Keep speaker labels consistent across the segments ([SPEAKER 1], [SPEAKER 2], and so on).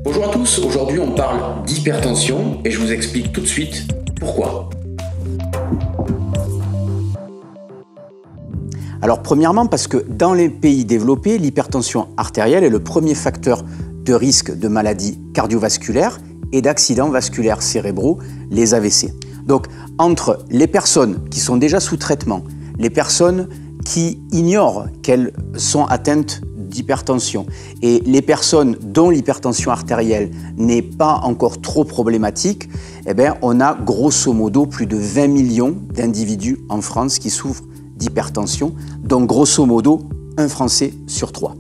[SPEAKER 1] Bonjour à tous, aujourd'hui on parle d'hypertension et je vous explique tout de suite pourquoi.
[SPEAKER 2] Alors premièrement parce que dans les pays développés, l'hypertension artérielle est le premier facteur de risque de maladies cardiovasculaires et d'accidents vasculaires cérébraux, les AVC. Donc entre les personnes qui sont déjà sous traitement, les personnes qui ignorent qu'elles sont atteintes d'hypertension et les personnes dont l'hypertension artérielle n'est pas encore trop problématique, on a grosso modo plus de 20 millions d'individus en France qui souffrent d'hypertension, donc grosso modo un Français sur 3.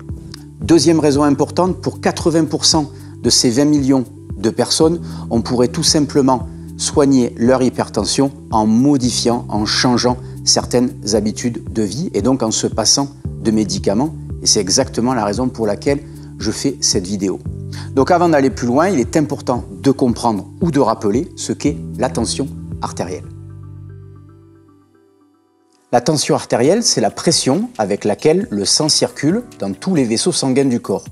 [SPEAKER 2] Deuxième raison importante, pour 80% de ces 20 millions de personnes, on pourrait tout simplement soigner leur hypertension en modifiant, en changeant certaines habitudes de vie et donc en se passant de médicaments. Et c'est exactement la raison pour laquelle je fais cette vidéo. Donc avant d'aller plus loin, il est important de comprendre ou de rappeler ce qu'est la tension artérielle. La tension artérielle, c'est la pression avec laquelle le sang circule dans tous les vaisseaux sanguins du corps.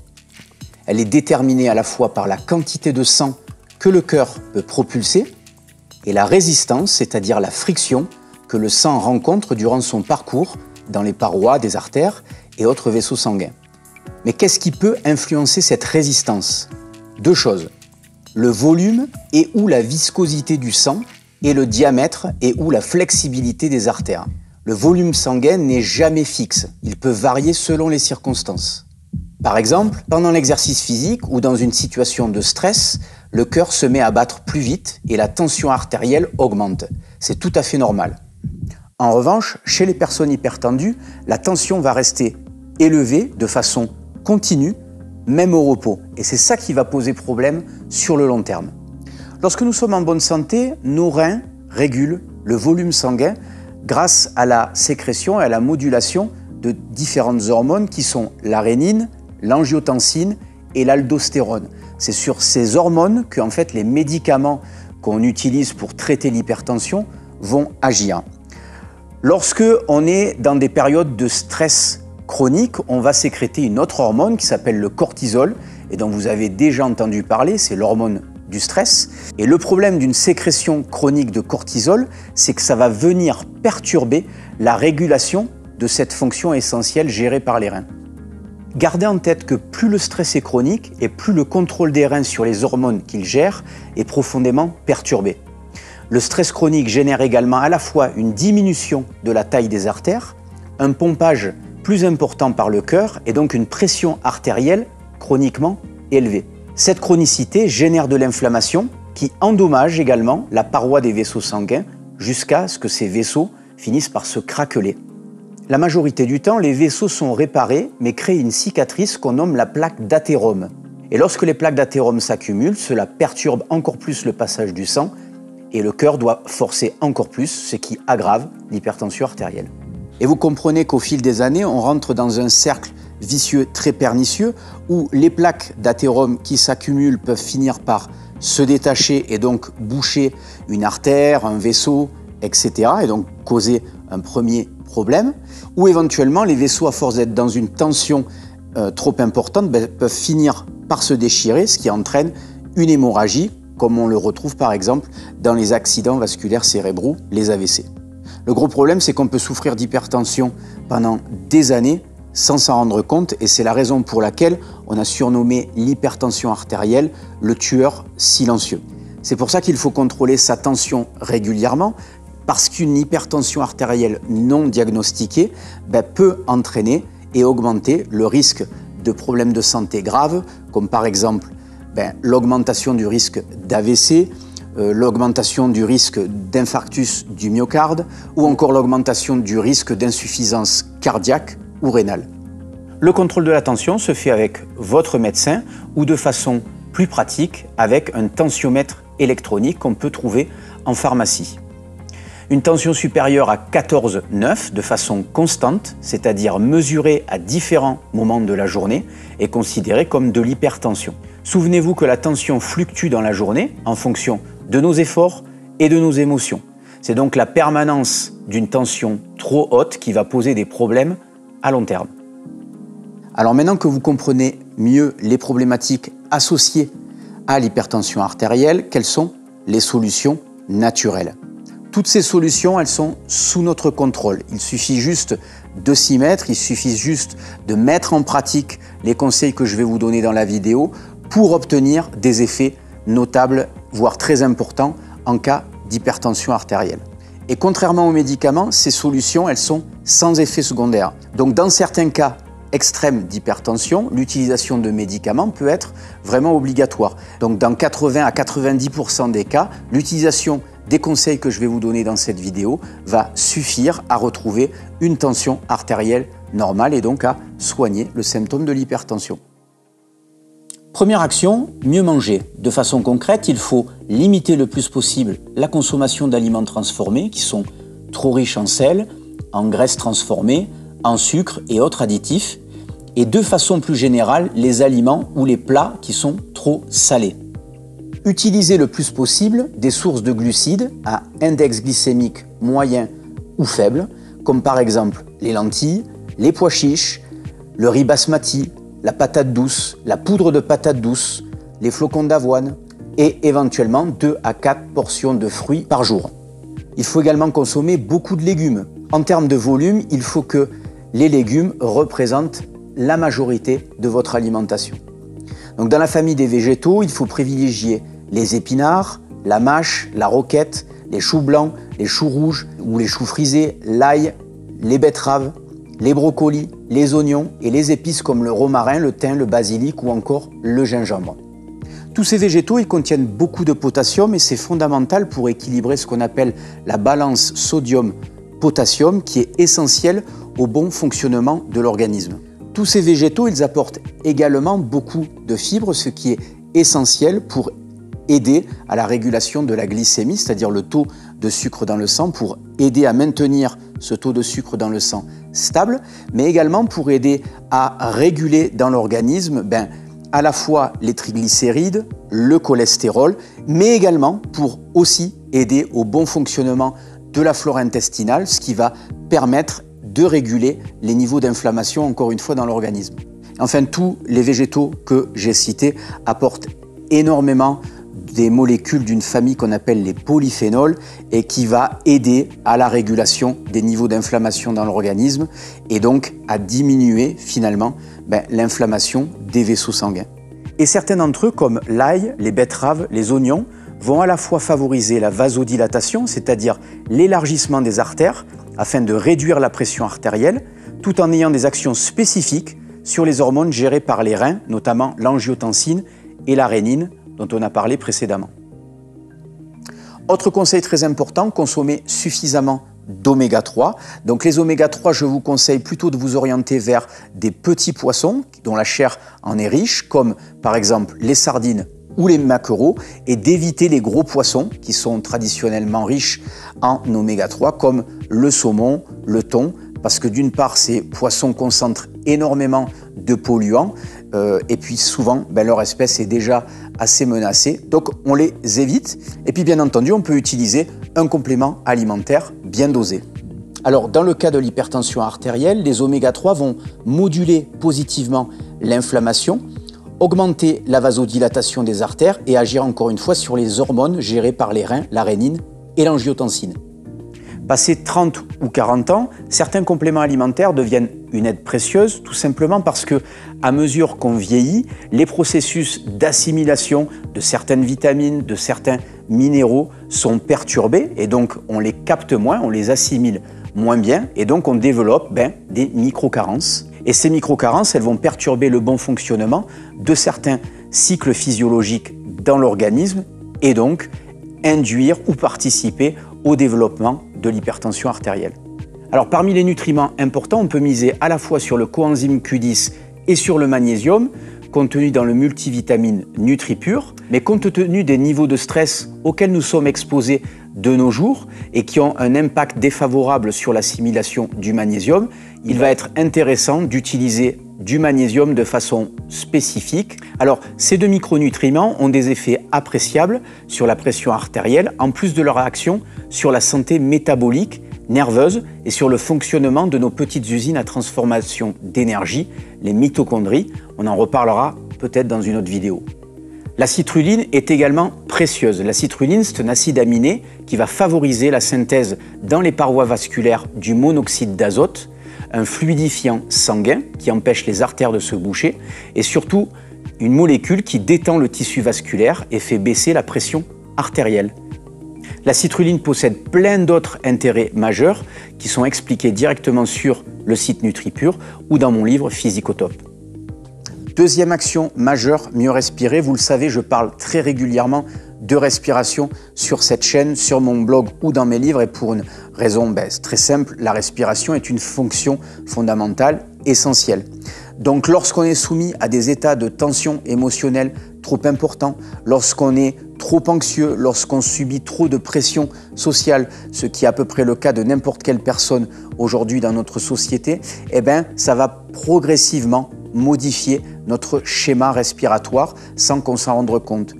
[SPEAKER 2] Elle est déterminée à la fois par la quantité de sang que le cœur peut propulser et la résistance, c'est-à-dire la friction que le sang rencontre durant son parcours dans les parois des artères et autres vaisseaux sanguins. Mais qu'est-ce qui peut influencer cette résistance? Deux choses, le volume et ou la viscosité du sang et le diamètre et ou la flexibilité des artères. Le volume sanguin n'est jamais fixe, il peut varier selon les circonstances. Par exemple, pendant l'exercice physique ou dans une situation de stress, le cœur se met à battre plus vite et la tension artérielle augmente. C'est tout à fait normal. En revanche, chez les personnes hypertendues, la tension va rester élevée de façon continue, même au repos. Et c'est ça qui va poser problème sur le long terme. Lorsque nous sommes en bonne santé, nos reins régulent le volume sanguin grâce à la sécrétion et à la modulation de différentes hormones qui sont la rénine, l'angiotensine et l'aldostérone. C'est sur ces hormones que en fait, les médicaments qu'on utilise pour traiter l'hypertension vont agir. Lorsque on est dans des périodes de stress chronique, on va sécréter une autre hormone qui s'appelle le cortisol et dont vous avez déjà entendu parler, c'est l'hormone du stress. Et le problème d'une sécrétion chronique de cortisol, c'est que ça va venir perturber la régulation de cette fonction essentielle gérée par les reins. Gardez en tête que plus le stress est chronique et plus le contrôle des reins sur les hormones qu'ils gèrent est profondément perturbé. Le stress chronique génère également à la fois une diminution de la taille des artères, un pompage plus important par le cœur et donc une pression artérielle chroniquement élevée. Cette chronicité génère de l'inflammation qui endommage également la paroi des vaisseaux sanguins jusqu'à ce que ces vaisseaux finissent par se craqueler. La majorité du temps, les vaisseaux sont réparés mais créent une cicatrice qu'on nomme la plaque d'athérome. Et lorsque les plaques d'athérome s'accumulent, cela perturbe encore plus le passage du sang et le cœur doit forcer encore plus, ce qui aggrave l'hypertension artérielle. Et vous comprenez qu'au fil des années, on rentre dans un cercle vicieux très pernicieux où les plaques d'athérome qui s'accumulent peuvent finir par se détacher et donc boucher une artère, un vaisseau, etc. et donc causer un premier problème. Ou éventuellement, les vaisseaux, à force d'être dans une tension trop importante, peuvent finir par se déchirer, ce qui entraîne une hémorragie, comme on le retrouve par exemple dans les accidents vasculaires cérébraux, les AVC. Le gros problème, c'est qu'on peut souffrir d'hypertension pendant des années sans s'en rendre compte et c'est la raison pour laquelle on a surnommé l'hypertension artérielle le tueur silencieux. C'est pour ça qu'il faut contrôler sa tension régulièrement parce qu'une hypertension artérielle non diagnostiquée peut entraîner et augmenter le risque de problèmes de santé graves comme par exemple l'augmentation du risque d'AVC, l'augmentation du risque d'infarctus du myocarde ou encore l'augmentation du risque d'insuffisance cardiaque ou rénale. Le contrôle de la tension se fait avec votre médecin ou de façon plus pratique avec un tensiomètre électronique qu'on peut trouver en pharmacie. Une tension supérieure à 14,9 de façon constante, c'est-à-dire mesurée à différents moments de la journée, est considérée comme de l'hypertension. Souvenez-vous que la tension fluctue dans la journée en fonction de nos efforts et de nos émotions. C'est donc la permanence d'une tension trop haute qui va poser des problèmes à long terme. Alors maintenant que vous comprenez mieux les problématiques associées à l'hypertension artérielle, quelles sont les solutions naturelles. Toutes ces solutions, elles sont sous notre contrôle. Il suffit juste de s'y mettre, il suffit juste de mettre en pratique les conseils que je vais vous donner dans la vidéo pour obtenir des effets notables, voire très importants en cas d'hypertension artérielle. Et contrairement aux médicaments, ces solutions, elles sont sans effet secondaire. Donc dans certains cas extrêmes d'hypertension, l'utilisation de médicaments peut être vraiment obligatoire. Donc dans 80 à 90% des cas, l'utilisation des conseils que je vais vous donner dans cette vidéo va suffire à retrouver une tension artérielle normale et donc à soigner le symptôme de l'hypertension. Première action, mieux manger. De façon concrète, il faut limiter le plus possible la consommation d'aliments transformés qui sont trop riches en sel, en graisses transformées, en sucre et autres additifs, et de façon plus générale, les aliments ou les plats qui sont trop salés. Utilisez le plus possible des sources de glucides à index glycémique moyen ou faible, comme par exemple les lentilles, les pois chiches, le riz basmati, la patate douce, la poudre de patate douce, les flocons d'avoine et éventuellement 2 à 4 portions de fruits par jour. Il faut également consommer beaucoup de légumes. En termes de volume, il faut que les légumes représentent la majorité de votre alimentation. Donc dans la famille des végétaux, il faut privilégier les épinards, la mâche, la roquette, les choux blancs, les choux rouges ou les choux frisés, l'ail, les betteraves, les brocolis, les oignons et les épices comme le romarin, le thym, le basilic ou encore le gingembre. Tous ces végétaux, ils contiennent beaucoup de potassium et c'est fondamental pour équilibrer ce qu'on appelle la balance sodium-potassium qui est essentielle au bon fonctionnement de l'organisme. Tous ces végétaux, ils apportent également beaucoup de fibres, ce qui est essentiel pour aider à la régulation de la glycémie, c'est-à-dire le taux de sucre dans le sang, pour aider à maintenir ce taux de sucre dans le sang stable, mais également pour aider à réguler dans l'organisme à la fois les triglycérides, le cholestérol, mais également pour aussi aider au bon fonctionnement de la flore intestinale, ce qui va permettre de réguler les niveaux d'inflammation, encore une fois, dans l'organisme. Enfin, tous les végétaux que j'ai cités apportent énormément des molécules d'une famille qu'on appelle les polyphénols et qui va aider à la régulation des niveaux d'inflammation dans l'organisme et donc à diminuer finalement l'inflammation des vaisseaux sanguins. Et certains d'entre eux, comme l'ail, les betteraves, les oignons, vont à la fois favoriser la vasodilatation, c'est-à-dire l'élargissement des artères, afin de réduire la pression artérielle, tout en ayant des actions spécifiques sur les hormones gérées par les reins, notamment l'angiotensine et la rénine, dont on a parlé précédemment. Autre conseil très important, consommer suffisamment d'oméga 3. Donc les oméga 3, je vous conseille plutôt de vous orienter vers des petits poissons dont la chair en est riche, comme par exemple les sardines ou les maquereaux, et d'éviter les gros poissons qui sont traditionnellement riches en oméga 3, comme le saumon, le thon, parce que d'une part, ces poissons concentrent énormément de polluants, et puis souvent, leur espèce est déjà assez menacée, donc on les évite. Et puis bien entendu, on peut utiliser un complément alimentaire bien dosé. Alors dans le cas de l'hypertension artérielle, les oméga 3 vont moduler positivement l'inflammation, augmenter la vasodilatation des artères et agir encore une fois sur les hormones gérées par les reins, la rénine et l'angiotensine. Passé 30 ou 40 ans, certains compléments alimentaires deviennent une aide précieuse, tout simplement parce que, à mesure qu'on vieillit, les processus d'assimilation de certaines vitamines, de certains minéraux sont perturbés et donc on les capte moins, on les assimile moins bien et donc on développe des micro-carences. Et ces micro-carences, elles vont perturber le bon fonctionnement de certains cycles physiologiques dans l'organisme et donc induire ou participer au développement de l'hypertension artérielle. Alors parmi les nutriments importants, on peut miser à la fois sur le coenzyme Q10 et sur le magnésium, contenu dans le multivitamine NutriPure, mais compte tenu des niveaux de stress auxquels nous sommes exposés de nos jours et qui ont un impact défavorable sur l'assimilation du magnésium, il va être intéressant d'utiliser du magnésium de façon spécifique. Alors, ces deux micronutriments ont des effets appréciables sur la pression artérielle, en plus de leur action sur la santé métabolique, nerveuse et sur le fonctionnement de nos petites usines à transformation d'énergie, les mitochondries. On en reparlera peut-être dans une autre vidéo. La citrulline est également précieuse. La citrulline, c'est un acide aminé qui va favoriser la synthèse dans les parois vasculaires du monoxyde d'azote, un fluidifiant sanguin qui empêche les artères de se boucher et surtout une molécule qui détend le tissu vasculaire et fait baisser la pression artérielle. La citrulline possède plein d'autres intérêts majeurs qui sont expliqués directement sur le site NutriPure ou dans mon livre Physico-Top. Deuxième action majeure, mieux respirer. Vous le savez, je parle très régulièrement de respiration sur cette chaîne, sur mon blog ou dans mes livres et pour une raison très simple, la respiration est une fonction fondamentale, essentielle. Donc lorsqu'on est soumis à des états de tension émotionnelle trop importants, lorsqu'on est trop anxieux, lorsqu'on subit trop de pression sociale, ce qui est à peu près le cas de n'importe quelle personne aujourd'hui dans notre société, ça va progressivement modifier notre schéma respiratoire sans qu'on s'en rende compte.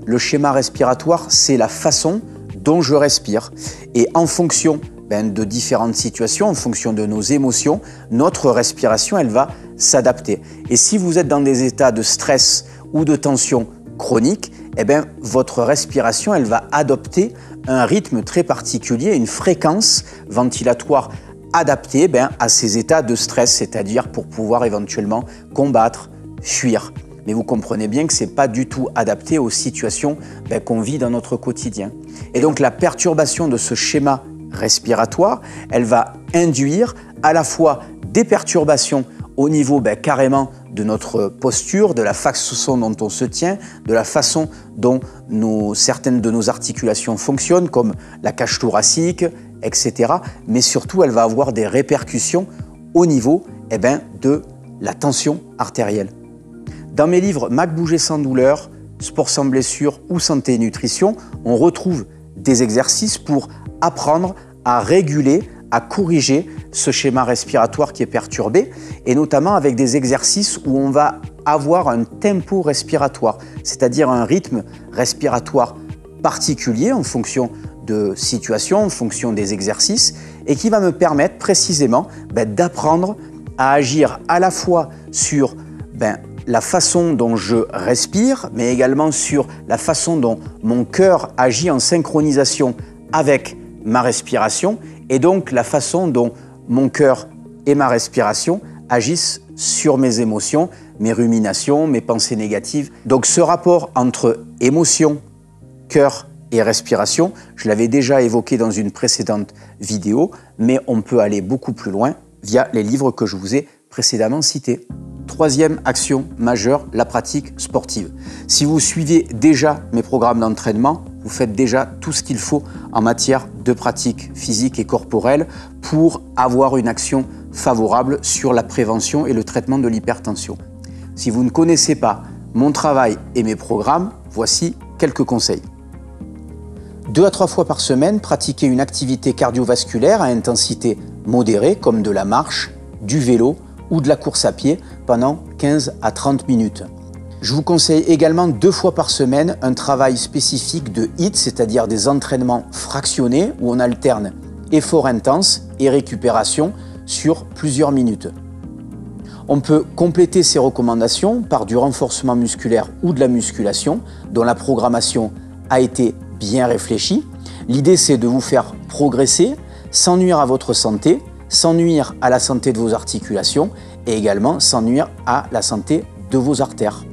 [SPEAKER 2] Le schéma respiratoire, c'est la façon dont je respire. Et en fonction de différentes situations, en fonction de nos émotions, notre respiration, elle va s'adapter. Et si vous êtes dans des états de stress ou de tension chronique, votre respiration, elle va adopter un rythme très particulier, une fréquence ventilatoire adapté à ces états de stress, c'est-à-dire pour pouvoir éventuellement combattre, fuir. Mais vous comprenez bien que ce n'est pas du tout adapté aux situations qu'on vit dans notre quotidien. Et donc la perturbation de ce schéma respiratoire, elle va induire à la fois des perturbations au niveau carrément de notre posture, de la façon dont on se tient, de la façon dont certaines de nos articulations fonctionnent, comme la cage thoracique, etc. Mais surtout, elle va avoir des répercussions au niveau de la tension artérielle. Dans mes livres Mac Bouger sans douleur, Sport sans blessure ou Santé et nutrition, on retrouve des exercices pour apprendre à réguler, à corriger ce schéma respiratoire qui est perturbé, et notamment avec des exercices où on va avoir un tempo respiratoire, c'est-à-dire un rythme respiratoire particulier en fonction de situations, en fonction des exercices, et qui va me permettre précisément d'apprendre à agir à la fois sur la façon dont je respire, mais également sur la façon dont mon cœur agit en synchronisation avec ma respiration, et donc la façon dont mon cœur et ma respiration agissent sur mes émotions, mes ruminations, mes pensées négatives. Donc ce rapport entre émotion, cœur et respiration, je l'avais déjà évoqué dans une précédente vidéo, mais on peut aller beaucoup plus loin via les livres que je vous ai précédemment cités. Troisième action majeure, la pratique sportive. Si vous suivez déjà mes programmes d'entraînement, vous faites déjà tout ce qu'il faut en matière de pratique physique et corporelle pour avoir une action favorable sur la prévention et le traitement de l'hypertension. Si vous ne connaissez pas mon travail et mes programmes, voici quelques conseils. 2 à 3 fois par semaine, pratiquez une activité cardiovasculaire à intensité modérée comme de la marche, du vélo ou de la course à pied pendant 15 à 30 minutes. Je vous conseille également 2 fois par semaine un travail spécifique de HIIT, c'est-à-dire des entraînements fractionnés où on alterne effort intense et récupération sur plusieurs minutes. On peut compléter ces recommandations par du renforcement musculaire ou de la musculation dont la programmation a été bien réfléchie. L'idée, c'est de vous faire progresser sans nuire à votre santé, sans nuire à la santé de vos articulations et également sans nuire à la santé de vos artères.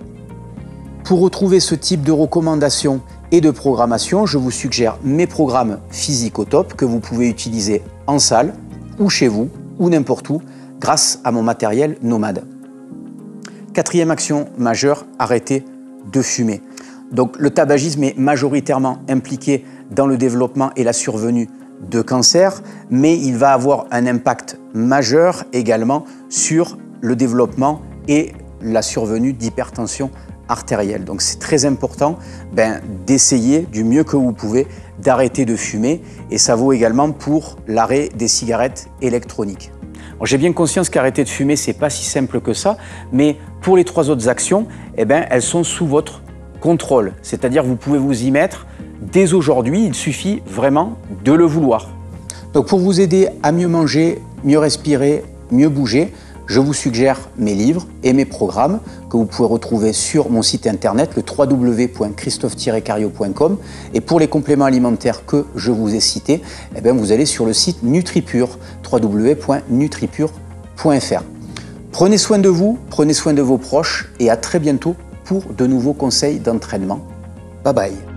[SPEAKER 2] Pour retrouver ce type de recommandations et de programmation, je vous suggère mes programmes Physico-Top que vous pouvez utiliser en salle ou chez vous ou n'importe où grâce à mon matériel nomade. Quatrième action majeure, arrêter de fumer. Donc le tabagisme est majoritairement impliqué dans le développement et la survenue de cancer, mais il va avoir un impact majeur également sur le développement et la survenue d'hypertension artérielle. Donc c'est très important d'essayer du mieux que vous pouvez d'arrêter de fumer, et ça vaut également pour l'arrêt des cigarettes électroniques. J'ai bien conscience qu'arrêter de fumer, c'est pas si simple que ça, mais pour les 3 autres actions, elles sont sous votre contrôle. C'est-à-dire vous pouvez vous y mettre dès aujourd'hui, il suffit vraiment de le vouloir. Donc pour vous aider à mieux manger, mieux respirer, mieux bouger, Je vous suggère mes livres et mes programmes que vous pouvez retrouver sur mon site internet, le www.christophe-cario.com. Et pour les compléments alimentaires que je vous ai cités, vous allez sur le site NutriPure, www.nutripure.fr. Prenez soin de vous, prenez soin de vos proches et à très bientôt pour de nouveaux conseils d'entraînement. Bye bye.